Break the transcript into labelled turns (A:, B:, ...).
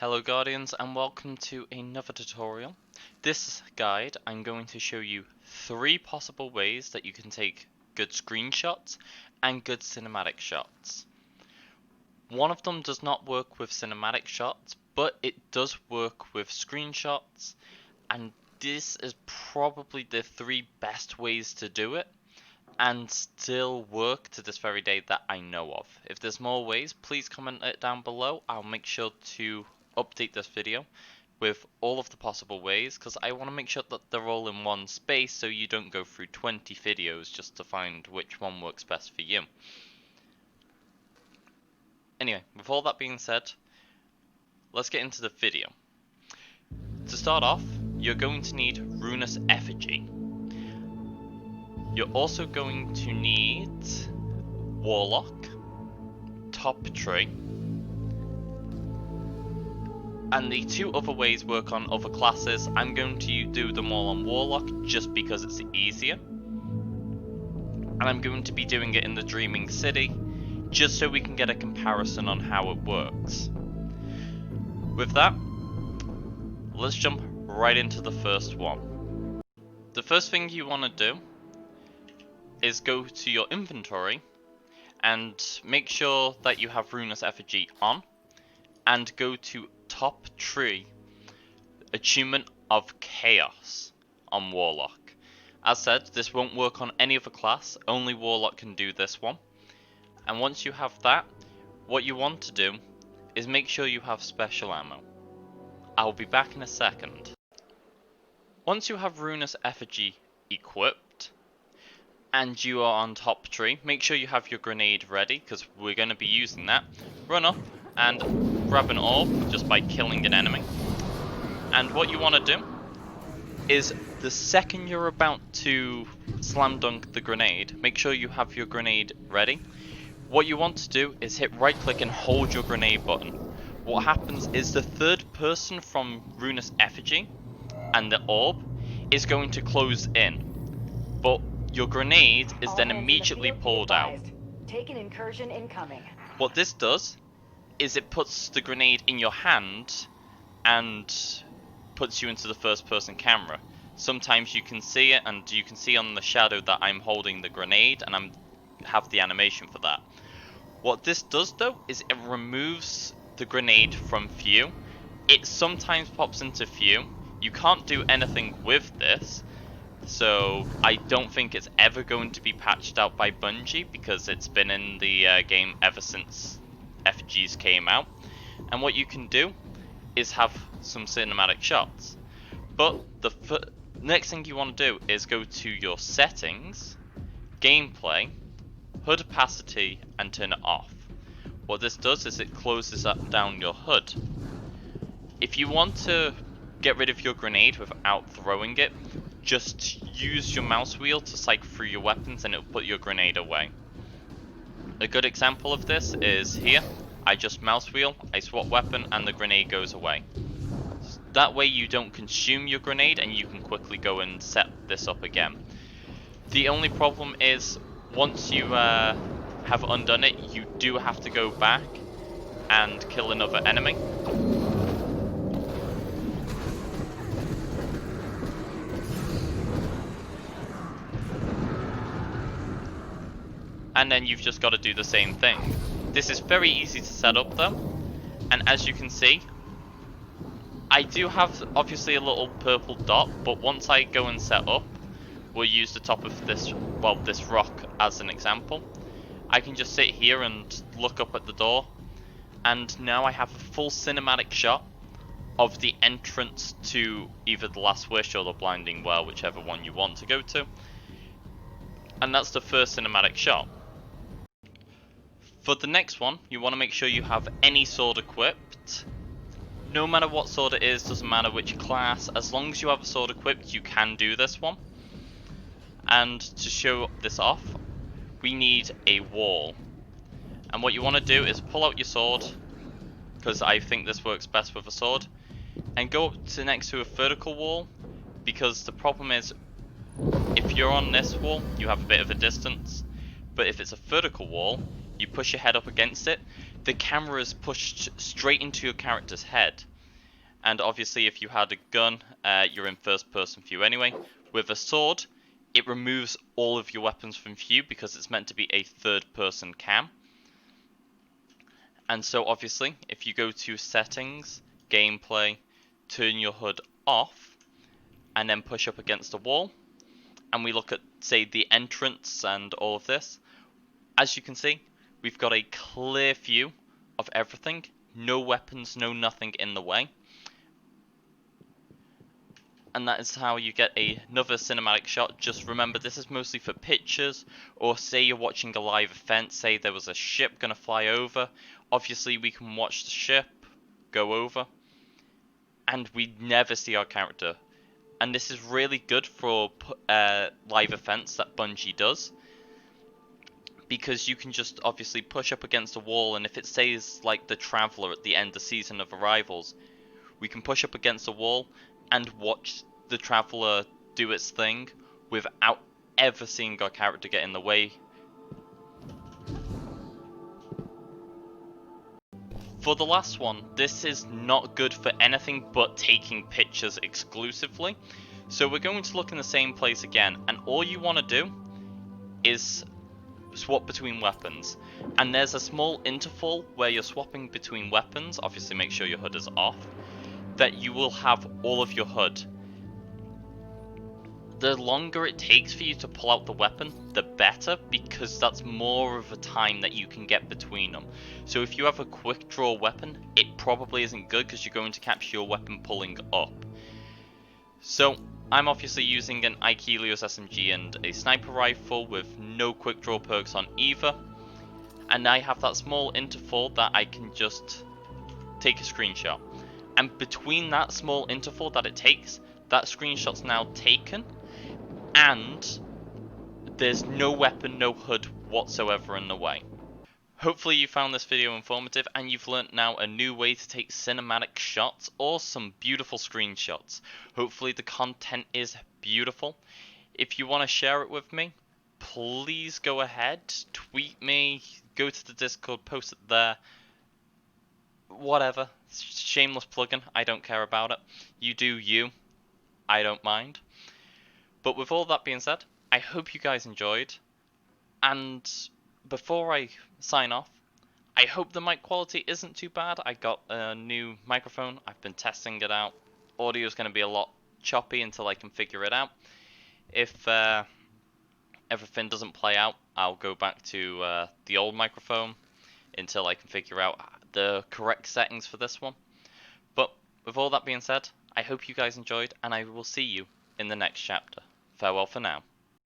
A: Hello Guardians and welcome to another tutorial. This guide I'm going to show you 3 possible ways that you can take good screenshots and good cinematic shots. One of them does not work with cinematic shots, but it does work with screenshots, and this is probably the 3 best ways to do it and still work to this very day that I know of. If there's more ways, please comment it down below. I'll make sure to update this video with all of the possible ways, because I want to make sure that they're all in one space so you don't go through 20 videos just to find which one works best for you. Anyway, with all that being said, let's get into the video. To start off, you're going to need Ruinous Effigy. You're also going to need Warlock, Top Tree, and the 2 other ways work on other classes. I'm going to do them all on Warlock just because it's easier, and I'm going to be doing it in the Dreaming City just so we can get a comparison on how it works. With that, let's jump right into the first one. The first thing you want to do is go to your inventory and make sure that you have Ruinous Effigy on, and go to Top Tree, Attunement of Chaos on Warlock. As said, this won't work on any other class, only Warlock can do this one. And once you have that, what you want to do is make sure you have special ammo. I'll be back in a second. Once you have Ruinous Effigy equipped, and you are on Top Tree, make sure you have your grenade ready, because we're going to be using that. Run up and grab an orb just by killing an enemy. And what you want to do is, the second you're about to slam dunk the grenade, make sure you have your grenade ready. What you want to do is hit right click and hold your grenade button. What happens is the third person from Ruinous Effigy and the orb is going to close in, but your grenade is then immediately pulled out.
B: Take an incursion incoming.
A: What this does is it puts the grenade in your hand and puts you into the first person camera. Sometimes you can see it, and you can see on the shadow that I'm holding the grenade, and I have the animation for that. What this does though is it removes the grenade from view. It sometimes pops into view. You can't do anything with this, so I don't think it's ever going to be patched out by Bungie, because it's been in the game ever since Effigies came out. And what you can do is have some cinematic shots. But the next thing you want to do is go to your settings, gameplay, HUD opacity, and turn it off. What this does is it closes down your HUD. If you want to get rid of your grenade without throwing it, just use your mouse wheel to cycle through your weapons and it'll put your grenade away. A good example of this is here. I just mouse wheel, I swap weapon, and the grenade goes away. That way you don't consume your grenade and you can quickly go and set this up again. The only problem is, once you have undone it, you do have to go back and kill another enemy. And then you've just got to do the same thing. This is very easy to set up though, and as you can see, I do have obviously a little purple dot, but once I go and set up, we'll use the top of this, well, this rock as an example. I can just sit here and look up at the door, and now I have a full cinematic shot of the entrance to either the Last Wish or the Blinding Well, whichever one you want to go to. And that's the first cinematic shot. For the next one, you want to make sure you have any sword equipped. No matter what sword it is, doesn't matter which class, as long as you have a sword equipped, you can do this one. And to show this off, we need a wall. And what you want to do is pull out your sword, because I think this works best with a sword, and go up to next to a vertical wall, because the problem is, if you're on this wall, you have a bit of a distance, but if it's a vertical wall, you push your head up against it, the camera is pushed straight into your character's head. And obviously if you had a gun, you're in first person view anyway. With a sword, it removes all of your weapons from view because it's meant to be a third person cam. And so obviously, if you go to settings, gameplay, turn your HUD off, and then push up against a wall, and we look at, say, the entrance and all of this, as you can see, we've got a clear view of everything, no weapons, no nothing in the way. And that is how you get another cinematic shot. Just remember, this is mostly for pictures, or say you're watching a live event, say there was a ship gonna fly over. Obviously we can watch the ship go over, and we never see our character. And this is really good for live events that Bungie does, because you can just obviously push up against a wall, and if it says like the Traveler at the end of Season of Arrivals, we can push up against a wall and watch the Traveler do its thing without ever seeing our character get in the way. For the last one, this is not good for anything but taking pictures exclusively. So we're going to look in the same place again, and all you want to do is swap between weapons. And there's a small interval where you're swapping between weapons, obviously make sure your HUD is off, that you will have all of your HUD. The longer it takes for you to pull out the weapon, the better, because that's more of a time that you can get between them. So if you have a quick draw weapon, it probably isn't good because you're going to capture your weapon pulling up. So I'm obviously using an Ike Helios SMG and a sniper rifle with no quick draw perks on either. And I have that small interval that I can just take a screenshot. And between that small interval that it takes, that screenshot's now taken, and there's no weapon, no HUD whatsoever in the way. Hopefully you found this video informative and you've learnt now a new way to take cinematic shots or some beautiful screenshots. Hopefully the content is beautiful. If you want to share it with me, please go ahead, tweet me, go to the Discord, post it there. Whatever, shameless plugin, I don't care about it. You do you, I don't mind. But with all that being said, I hope you guys enjoyed, and before I sign off, I hope the mic quality isn't too bad. I got a new microphone, I've been testing it out. Audio is going to be a lot choppy until I can figure it out. If everything doesn't play out, I'll go back to the old microphone until I can figure out the correct settings for this one. But with all that being said, I hope you guys enjoyed, and I will see you in the next chapter. Farewell for now.